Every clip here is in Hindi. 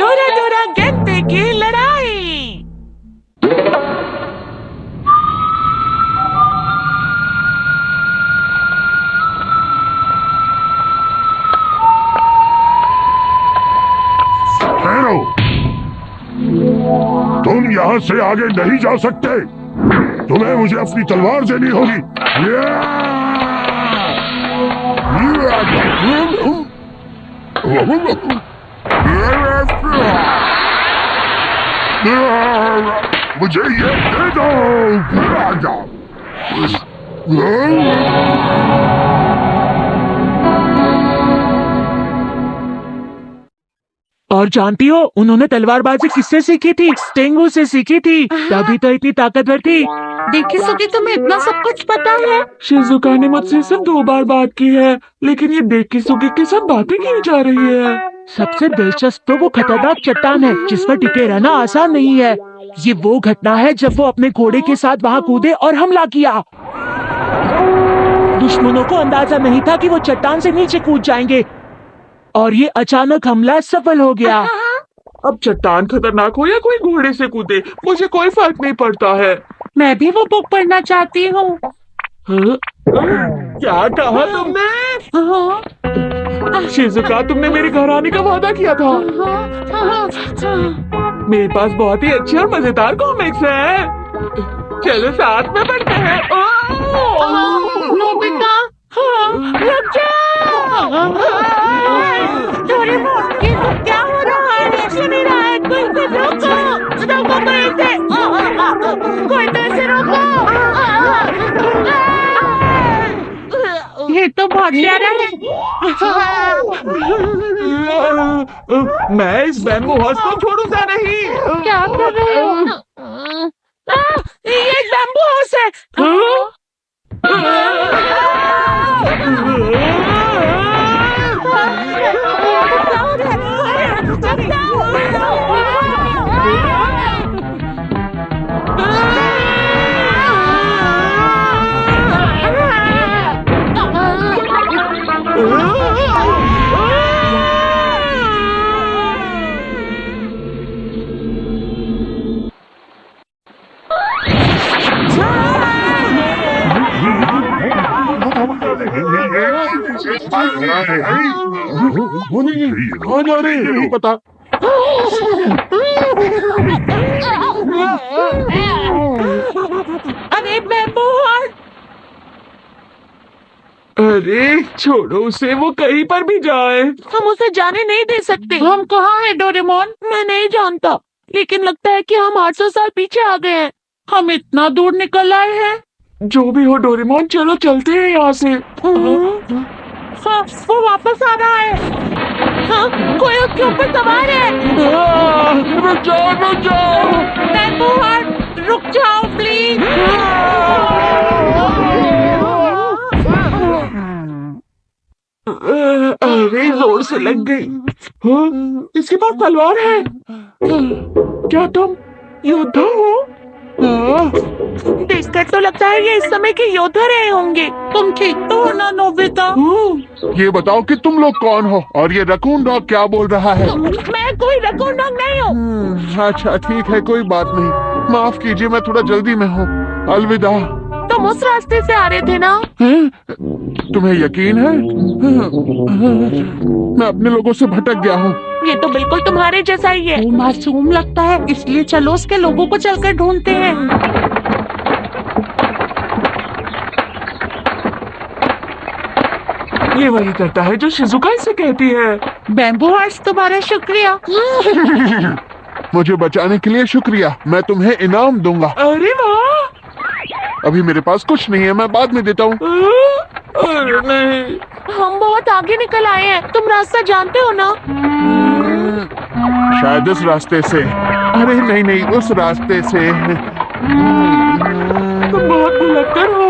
डोरा डोरा गद्दे की लड़ाई। ठहरो, तुम यहाँ से आगे नहीं जा सकते। तुम्हें मुझे अपनी तलवार देनी होगी। मुझे ये दे दो। और जानती हो उन्होंने तलवारबाजी किससे सीखी थी? टेंगू से सीखी थी, तभी तो इतनी ताकतवर थी। डेकिसुगी, तुम्हें इतना सब कुछ पता है? शिजुका ने मुझसे सिर्फ 2 बार बात की है, लेकिन ये डेकिसुगी के साथ बातें की जा रही है। सबसे दिलचस्प तो वो खतरनाक चट्टान है जिस पर टिके रहना आसान नहीं है। ये वो घटना है जब वो अपने घोड़े के साथ वहाँ कूदे और हमला किया। दुश्मनों को अंदाजा नहीं था कि वो चट्टान से नीचे कूद जाएंगे और ये अचानक हमला सफल हो गया। अब चट्टान खतरनाक हो या कोई घोड़े से कूदे, मुझे कोई फर्क नहीं पड़ता है। मैं भी वो बुक पढ़ना चाहती हूँ। क्या कहा तुमने? शिजुका, तुमने मेरे घर आने का वादा किया था। मेरे पास बहुत ही अच्छे और मजेदार कॉमिक्स हैं। चलो साथ में पढ़ते हैं। नोबिता, रुक जाओ। डोरेमोन, ये सब क्या हो रहा है? सुन ही रहा है, कोई तो रोको, रोको तो इसे, कोई तो इसे रोको। ये तो बहुत प्यारा है। मैं इस बैम्बू हॉर्स को छोड़ूंगा नहीं। क्या कर रहे हो? ये एक बैम्बू हॉर्स है। नहीं पता। अरे बैम्बू हॉर्स, अरे छोड़ो उसे, वो कहीं पर भी जाए। हम उसे जाने नहीं दे सकते। हम कहाँ हैं डोरेमोन? मैं नहीं जानता, लेकिन लगता है कि हम 800 साल पीछे आ गए हैं। हम इतना दूर निकल आए हैं। जो भी हो डोरेमोन, चलो चलते हैं यहाँ से। हाँ, वो वापस आ रहा है। हाँ, कोई उसके ऊपर सवार है। रुक जाओ, रुक जाओ। बैम्बू हॉर्स, रुक जाओ प्लीज। अरे जोर से लग गई। हाँ, इसके पास तलवार है। क्या तुम योद्धा हो? देखकर तो लगता है ये इस समय के योद्धा रहे होंगे। तुम ठीक तो हो ना नोबिता? ये बताओ कि तुम लोग कौन हो और ये रकून डॉग क्या बोल रहा है? मैं कोई रकून डॉग नहीं हूँ। अच्छा ठीक है, कोई बात नहीं। माफ कीजिए, मैं थोड़ा जल्दी में हूँ। अलविदा। तुम उस रास्ते से आ रहे थे ना? तुम्हें यकीन है? मैं अपने लोगों से भटक गया हूँ। ये तो बिल्कुल तुम्हारे जैसा ही है। वो मासूम लगता है, इसलिए चलो उसके लोगों को चलकर ढूंढते हैं। ये वही करता है जो शिजुका इसे कहती है। बैम्बू हॉर्स, तुम्हारा शुक्रिया। मुझे बचाने के लिए शुक्रिया। मैं तुम्हें इनाम दूंगा। अरे वाह। अभी मेरे पास कुछ नहीं है, मैं बाद में देता हूँ। अरे नहीं। हम बहुत आगे निकल आए हैं। तुम रास्ता जानते हो ना? शायद इस रास्ते से। अरे नहीं नहीं, उस रास्ते से। तुम बहुत भुलक्कड़ हो।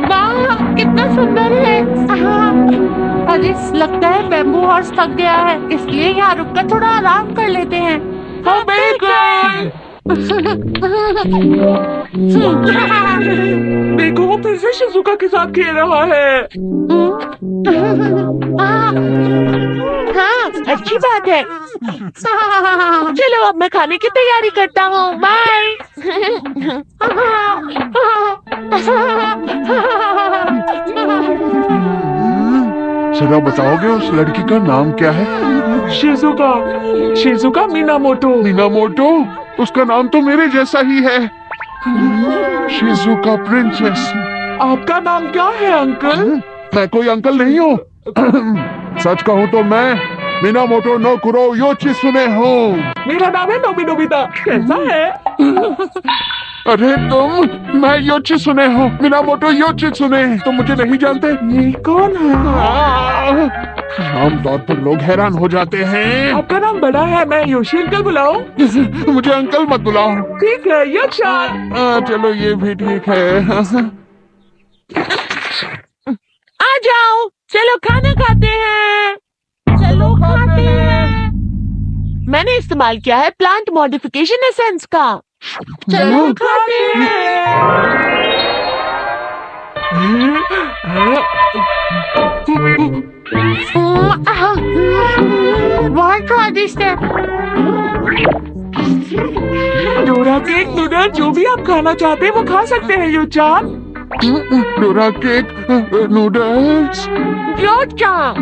वाह, कितना सुंदर है। अरे लगता है बैम्बू हॉर्स थक गया है, इसलिए यहाँ रुककर थोड़ा आराम कर लेते हैं। बिल्कुल। देखो वो फिर से शिजुका के साथ खेल रहा है। हाँ, अच्छी बात है। चलो अब मैं खाने की तैयारी करता हूँ। बाय। जरा बताओगे उस लड़की का नाम क्या है? Shizuka, Shizuka Minamoto. मिनामोटो? उसका नाम तो मेरे जैसा ही है, शिजुका प्रिंसेस। आपका नाम क्या है अंकल? मैं कोई अंकल नहीं हूँ। सच कहूँ तो मैं मिनामोटो नो कुरो योचिसुने हूँ। मेरा नाम है नोबिता। कैसा है? अरे तुम, मैं योचिसुने हूँ, मिनामोटो योचिसुने। तुम मुझे नहीं जानते? ये कौन है? आमतौर पर लोग हैरान हो जाते हैं। आपका नाम बड़ा है, मैं योशी अंकल बुलाऊं? मुझे अंकल मत बुलाओ। ठीक है योशान। चलो ये भी ठीक है। आ जाओ, चलो खाना खाते हैं। चलो खाते हैं। मैंने इस्तेमाल किया है प्लांट मॉडिफिकेशन एसेंस का। चलो खाते बहुत स्वादिष्ट है। डोरा केक, नूडल, जो भी आप खाना चाहते हैं वो खा सकते हैं योचान। Dora cake, noodles. योचान,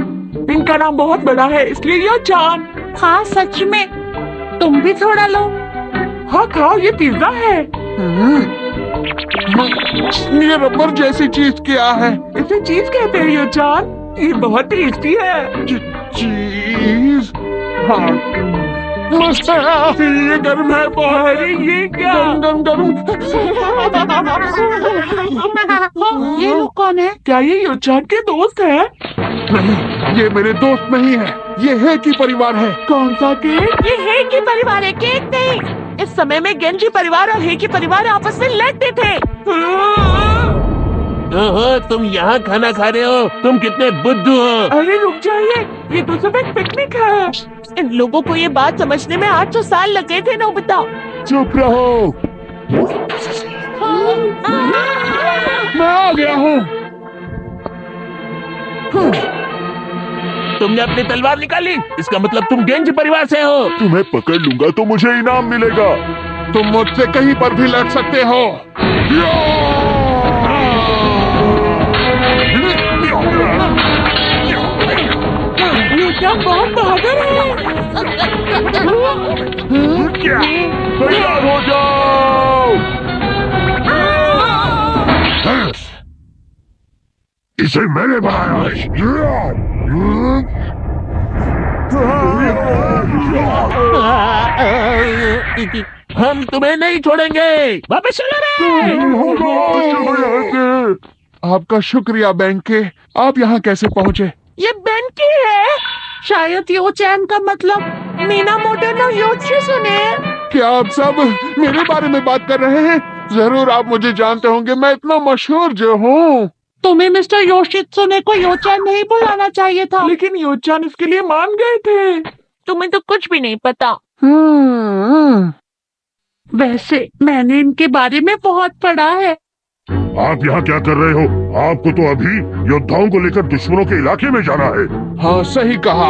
इनका नाम बहुत बड़ा है इसलिए योचान। हाँ सच में। तुम भी थोड़ा लो। हाँ खाओ, ये पिज्जा है। ये रबर जैसी चीज क्या है? इसे चीज कहते हैं योचान। ये बहुत टेस्टी है। चीज? हाँ, मस्त है। ये गर्म है बहुत। अरे ये क्या? गरम गरम गरम। ये लोग कौन है? क्या ये योचान के दोस्त है? नहीं, ये मेरे दोस्त नहीं है, ये है कि परिवार है। कौन सा केक? ये हेकी परिवार है, केक नहीं। इस समय में गेंजी परिवार और हेकी परिवार आपस में लड़ते थे। ओहो, तुम यहाँ खाना खा रहे हो? तुम कितने बुद्धू हो? अरे रुक जाइए, ये तो सब एक पिकनिक है। इन लोगों को ये बात समझने में 800 साल लग गए थे। नोबिता, चुप रहो, मैं आ गया हूँ। तुमने अपनी तलवार निकाली, इसका मतलब तुम गेंज परिवार से हो। तुम्हें पकड़ लूंगा तो मुझे इनाम मिलेगा। तुम मुझसे कहीं पर भी लड़ सकते हो। योचान बहुत बहादुर है। क्या? तैयार हो जाओ। इसे मैंने बनाया है। हम तुम्हें नहीं छोड़ेंगे, वापस चलो रे। आपका शुक्रिया बैंके। आप यहाँ कैसे पहुँचे? ये बेंकी है। शायद योचैन का मतलब मिनामोटो नो योचिसुने। क्या आप सब मेरे बारे में बात कर रहे हैं? जरूर आप मुझे जानते होंगे, मैं इतना मशहूर जो हूँ। तुम्हें मिस्टर योशित्सुने को योचैन नहीं बुलाना चाहिए था। लेकिन योचान इसके लिए मान गए थे। तुम्हें तो कुछ भी नहीं पता। हम्म, वैसे मैंने इनके बारे में बहुत पढ़ा है। आप यहाँ क्या कर रहे हो? आपको तो अभी योद्धाओं को लेकर दुश्मनों के इलाके में जाना है। हाँ सही कहा।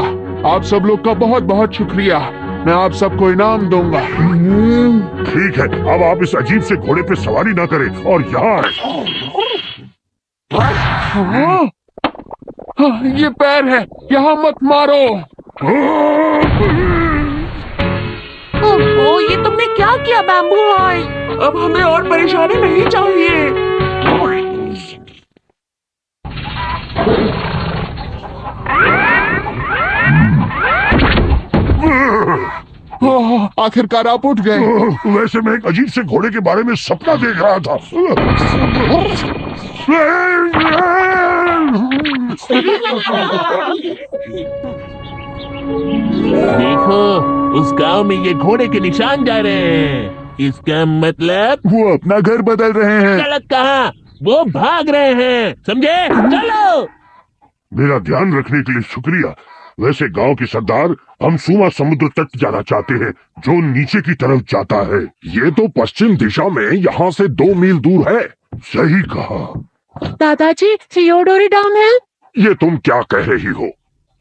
आप सब लोग का बहुत बहुत शुक्रिया। मैं आप सबको इनाम दूंगा। ठीक है, अब आप इस अजीब से घोड़े पे सवारी ना करें और यहाँ आए। हाँ, हाँ, ये पैर है, यहाँ मत मारो। ओह, ये तुमने क्या किया बैम्बू ऑय? अब हमें और परेशानी नहीं चाहिए। आखिरकार आप उठ गए। वैसे मैं एक अजीब से घोड़े के बारे में सपना देख रहा था। देखो, उस गांव में ये घोड़े के निशान जा रहे हैं। इसका मतलब वो अपना घर बदल रहे हैं। गलत कहा, वो भाग रहे हैं, समझे? चलो। मेरा ध्यान रखने के लिए शुक्रिया। वैसे गांव के सरदार, हम सुमा समुद्र तट जाना चाहते हैं, जो नीचे की तरफ जाता है। ये तो पश्चिम दिशा में यहाँ से 2 मील दूर है। सही कहा। दादाजी, सियोडोरी डाउन हिल। ये तुम क्या कह रही हो?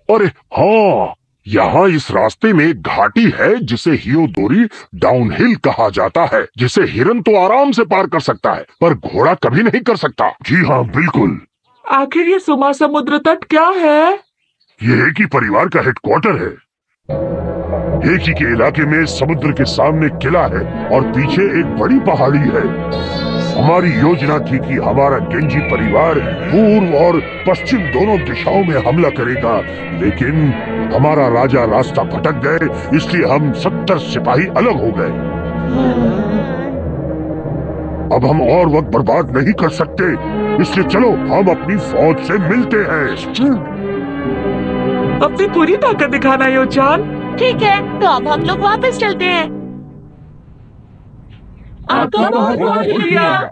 अरे हाँ, यहाँ इस रास्ते में एक घाटी है जिसे हियोदोरी डाउनहिल कहा जाता है, जिसे हिरन तो आराम से पार कर सकता है, पर घोड़ा कभी नहीं कर सकता। जी हाँ, बिल्कुल। आखिर ये सुमा समुद्र तट क्या है? ये एक ही परिवार का हेडक्वार्टर है। एक ही के इलाके में समुद्र के सामने किला है और पीछे एक बड़ी पहाड़ी है। हमारी योजना थी कि हमारा गेंजी परिवार पूर्व और पश्चिम दोनों दिशाओं में हमला करेगा, लेकिन हमारा राजा रास्ता भटक गए, इसलिए हम 70 सिपाही अलग हो गए। अब हम और वक्त बर्बाद नहीं कर सकते, इसलिए चलो हम अपनी फौज से मिलते हैं। अपनी पूरी ताकत दिखाना योचान। ठीक है, तो अब हम लोग वापस चलते हैं। आपका बहुत बहुत शुक्रिया।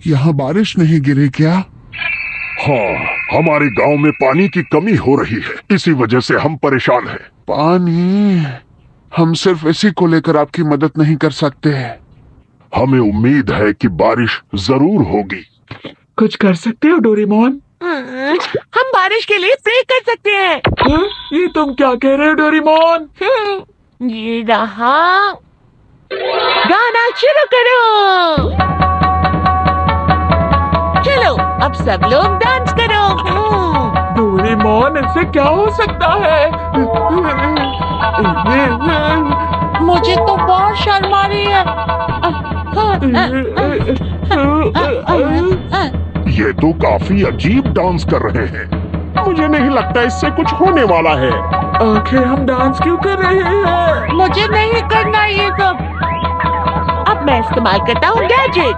यहाँ बारिश नहीं गिरी क्या? हाँ, हमारे गांव में पानी की कमी हो रही है, इसी वजह से हम परेशान हैं। पानी? हम सिर्फ इसी को लेकर आपकी मदद नहीं कर सकते। हमें उम्मीद है कि बारिश जरूर होगी। कुछ कर सकते हो डोरेमोन? हम बारिश के लिए प्रे कर सकते हैं। हाँ? ये तुम क्या कह रहे हो डोरेमोन? ये रहा। गाना शुरू करो। चलो, अब सब लोग डांस करो। डोरेमोन, इससे क्या हो सकता है? मुझे तो बहुत शर्म आ रही है। ये तो काफी अजीब डांस कर रहे हैं। मुझे नहीं लगता इससे कुछ होने वाला है। आखिर हम डांस क्यों कर रहे हैं? मुझे नहीं करना ये सब। अब मैं इस्तेमाल करता हूँ गैजेट।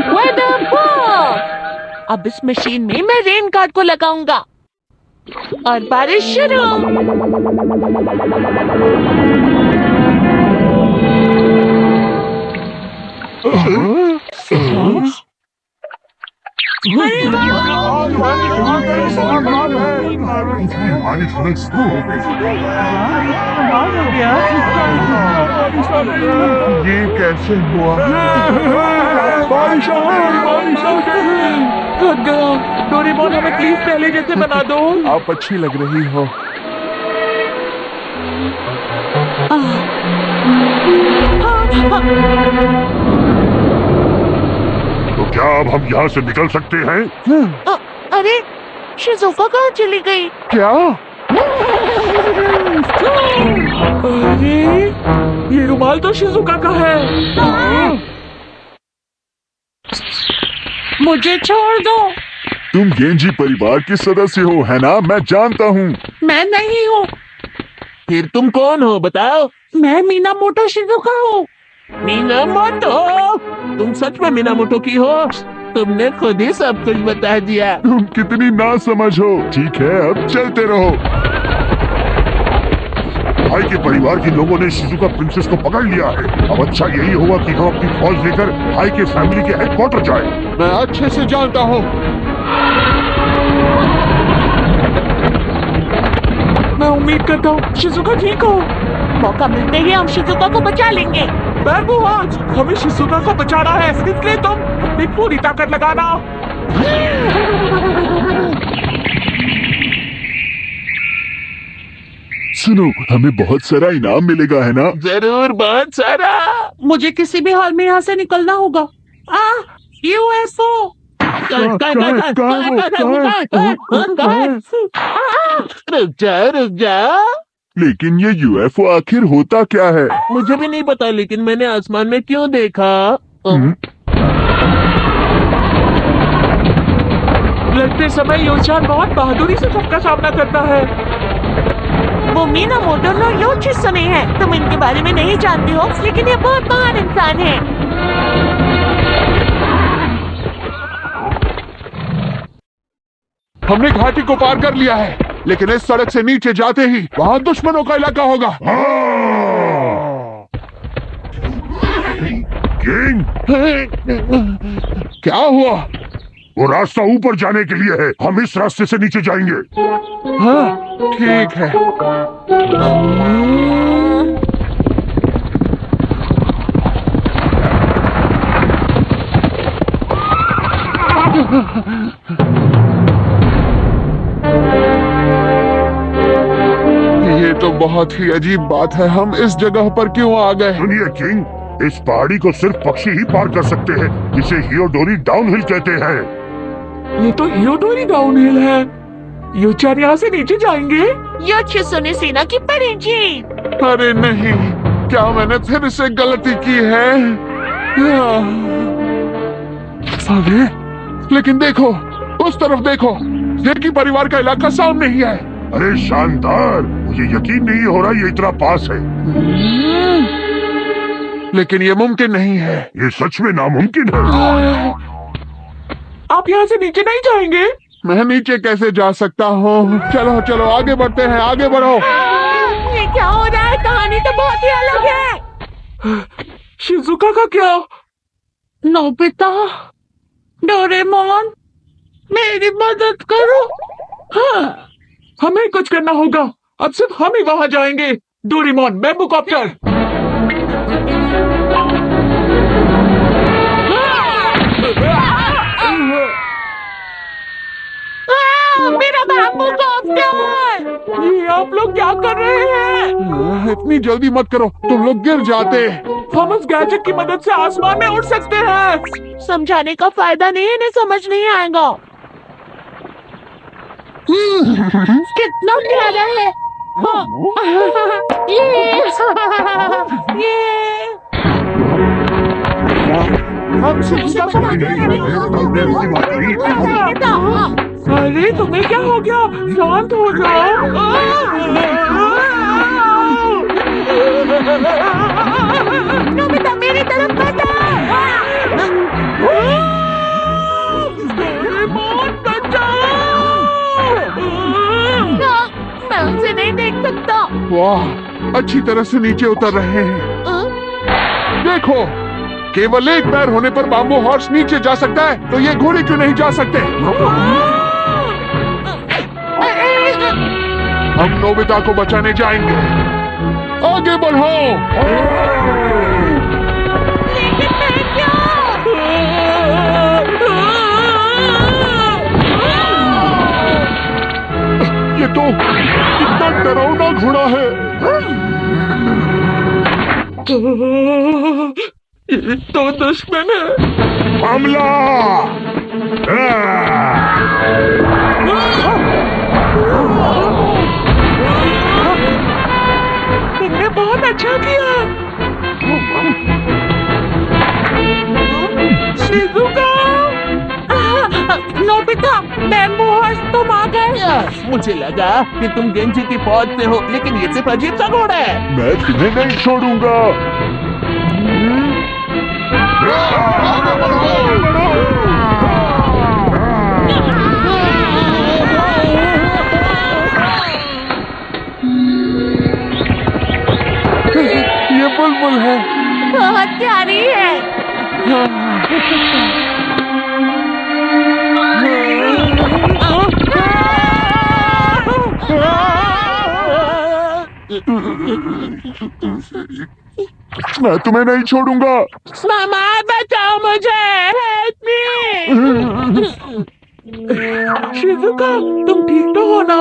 Weather box. अब इस मशीन में मैं रेन गार्ड को लगाऊंगा और बारिश शुरू। ये कैसे हुआ? बारिश आ गई। थक गया। डोरेमोन, हमें प्लीज पहले जैसे बना दो। आप अच्छी लग रही हो। तो क्या अब हम यहाँ से निकल सकते हैं? अरे, शिज़ुका कहाँ चली गई? क्या? अरे, ये रुमाल तो शिजुका का है। मुझे छोड़ दो। तुम गेंजी परिवार के सदस्य हो, है ना? मैं जानता हूँ। मैं नहीं हूँ। फिर तुम कौन हो बताओ? मैं मीनामोटो शिजुका हूँ। मीनामोटो? तुम सच में मीनामोटो की हो? तुमने खुद ही सब कुछ बता दिया। तुम कितनी ना समझ हो। ठीक है, अब चलते रहो। भाई के परिवार के लोगों ने शिजुका प्रिंसेस को पकड़ लिया है। अब अच्छा यही होगा कि हम अपनी फौज लेकर भाई के फैमिली के हेडक्वार्टर जाएं। मैं अच्छे से जानता हूँ। मैं उम्मीद करता हूँ शिजुका ठीक हो। मौका मिलते ही हम शिजुका को बचा लेंगे। आज हमें शिजुका को बचाना है, इसलिए तुम अपनी पूरी ताकत लगाना। सुनो, हमें बहुत सारा इनाम मिलेगा, है ना? जरूर, बहुत सारा। मुझे किसी भी हाल में यहाँ से निकलना होगा। यूएफओ। रुक जा। लेकिन ये यूएफओ आखिर होता क्या है? मुझे भी नहीं पता, लेकिन मैंने आसमान में क्यों देखा? लड़ते समय योचान बहुत बहादुरी से सबका सामना करता है। वो मीनामोटो नो योचित्सुने है। तुम इनके बारे में नहीं जानती हो, लेकिन ये बहुत महान इंसान है। हमने घाटी को पार कर लिया है, लेकिन इस सड़क से नीचे जाते ही वहाँ दुश्मनों का इलाका होगा। किंग, क्या हुआ? वो रास्ता ऊपर जाने के लिए है, हम इस रास्ते से नीचे जाएंगे। हाँ ठीक है। ये तो बहुत ही अजीब बात है, हम इस जगह पर क्यों आ गए? सुनिए किंग, इस पहाड़ी को सिर्फ पक्षी ही पार कर सकते हैं, जिसे हियोडोरी डाउनहिल कहते हैं। ये तो हियोडोरी डाउनहिल है। यूचान यहाँ से नीचे जाएंगे। यो चिसुने सीना की परेंजी। अरे नहीं, क्या मैंने फिर से गलती की है? अरे लेकिन देखो, उस तरफ देखो, हेकी परिवार का इलाका सामने ही है। अरे शानदार, मुझे यकीन नहीं हो रहा ये इतना पास है। लेकिन ये मुमकिन नहीं है। ये सच में नामुमकिन है। आप यहाँ से नीचे नहीं जाएंगे? मैं नीचे कैसे जा सकता हूँ? चलो चलो आगे बढ़ते हैं, आगे बढ़ो। ये क्या हो रहा है? कहानी तो बहुत ही अलग है। शिजुका का क्या? नोबिता, डोरेमोन, मेरी मदद करो। हाँ, हमें कुछ करना होगा। अब सिर्फ हम ही वहां जाएंगे। Doraemon, bamboo copter. मेरा बैम्बू कॉप्टर! ये आप लोग क्या कर रहे हैं? इतनी जल्दी मत करो, तुम लोग गिर जाते। हम उस गैजेट की मदद से आसमान में उड़ सकते हैं। समझाने का फायदा नहीं है, इन्हें समझ नहीं आएगा। कितना प्यारा है। ये अरे तुम्हें क्या हो गया? शांत हो जाओ। नोबिता मेरी तरफ बता। डोरेमोन, बचाओ! मैं उसे नहीं देख सकता। वाह, अच्छी तरह से नीचे उतर रहे हैं। देखो, केवल एक पैर होने पर बाम्बू हॉर्स नीचे जा सकता है, तो ये घोड़े क्यों नहीं जा सकते? हम नोबिता को बचाने जाएंगे। आगे बढ़ो। लेकिन मैं क्या? ये तो कितना डरावना घोड़ा है। ये तो दुश्मन है। हमला! तुमने बहुत अच्छा किया। शिजुका! नोबिता, बैम्बू हॉर्स तुम आ गए। मुझे लगा कि तुम गेंजी की फौज से हो, लेकिन ये सिर्फ अजीब सा घोड़ा है। मैं तुम्हें नहीं छोड़ूंगा। ये बुलबुल है। बहुत प्यारी है। मैं तुम्हें नहीं छोड़ूंगा। मामा बचाओ मुझे। Help me. शिजुका, तुम ठीक तो हो ना?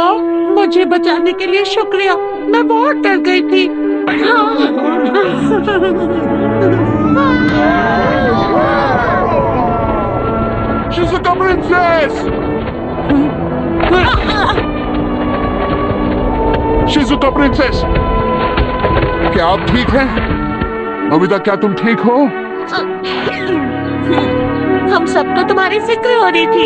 मुझे बचाने के लिए शुक्रिया, मैं बहुत डर गई थी। Shizuka princess! शिजुका प्रिंसेस, क्या आप ठीक हैं? नोबिता, क्या तुम ठीक हो? हम सबको तुम्हारी फिक्र हो रही थी।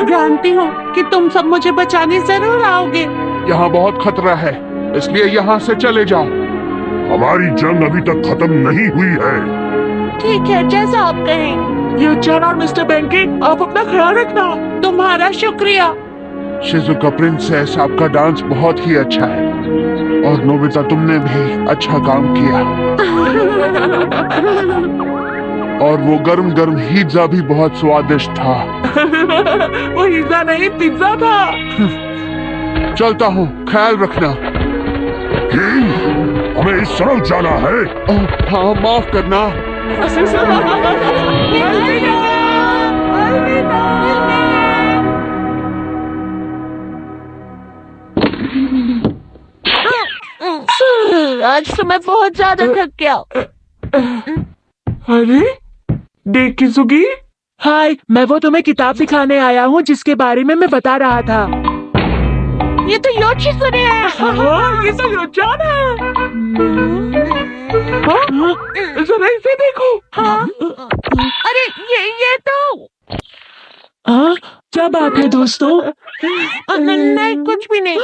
जानती हूँ कि तुम सब मुझे बचाने जरूर आओगे। यहाँ बहुत खतरा है, इसलिए यहाँ से चले जाओ। हमारी जंग अभी तक खत्म नहीं हुई है। ठीक है, जैसा आप कहें। यूचान और मिस्टर बेंकी, आप अपना ख्याल रखना। तुम्हारा शुक्रिया। शिजुका प्रिंसेस, आपका डांस बहुत ही अच्छा है, और नोबिता तुमने भी अच्छा काम किया। और वो गर्म गर्म पिज्जा भी बहुत स्वादिष्ट था। वो पिज्जा नहीं, पिज्जा था। चलता हूँ, ख्याल रखना। किंग, हमें इस तरफ जाना है। हाँ, माफ करना। आज तो मैं बहुत ज्यादा थक गया। अरे देख किसुगी। हाय, मैं वो तुम्हें किताब दिखाने आया हूँ जिसके बारे में मैं बता रहा था। ये तो योची सुने हैं। हाँ, ये तो योचान है। हाँ, जरा इसे देखो। हाँ? अरे ये तो हाँ, क्या बात है दोस्तों? नहीं, कुछ भी नहीं।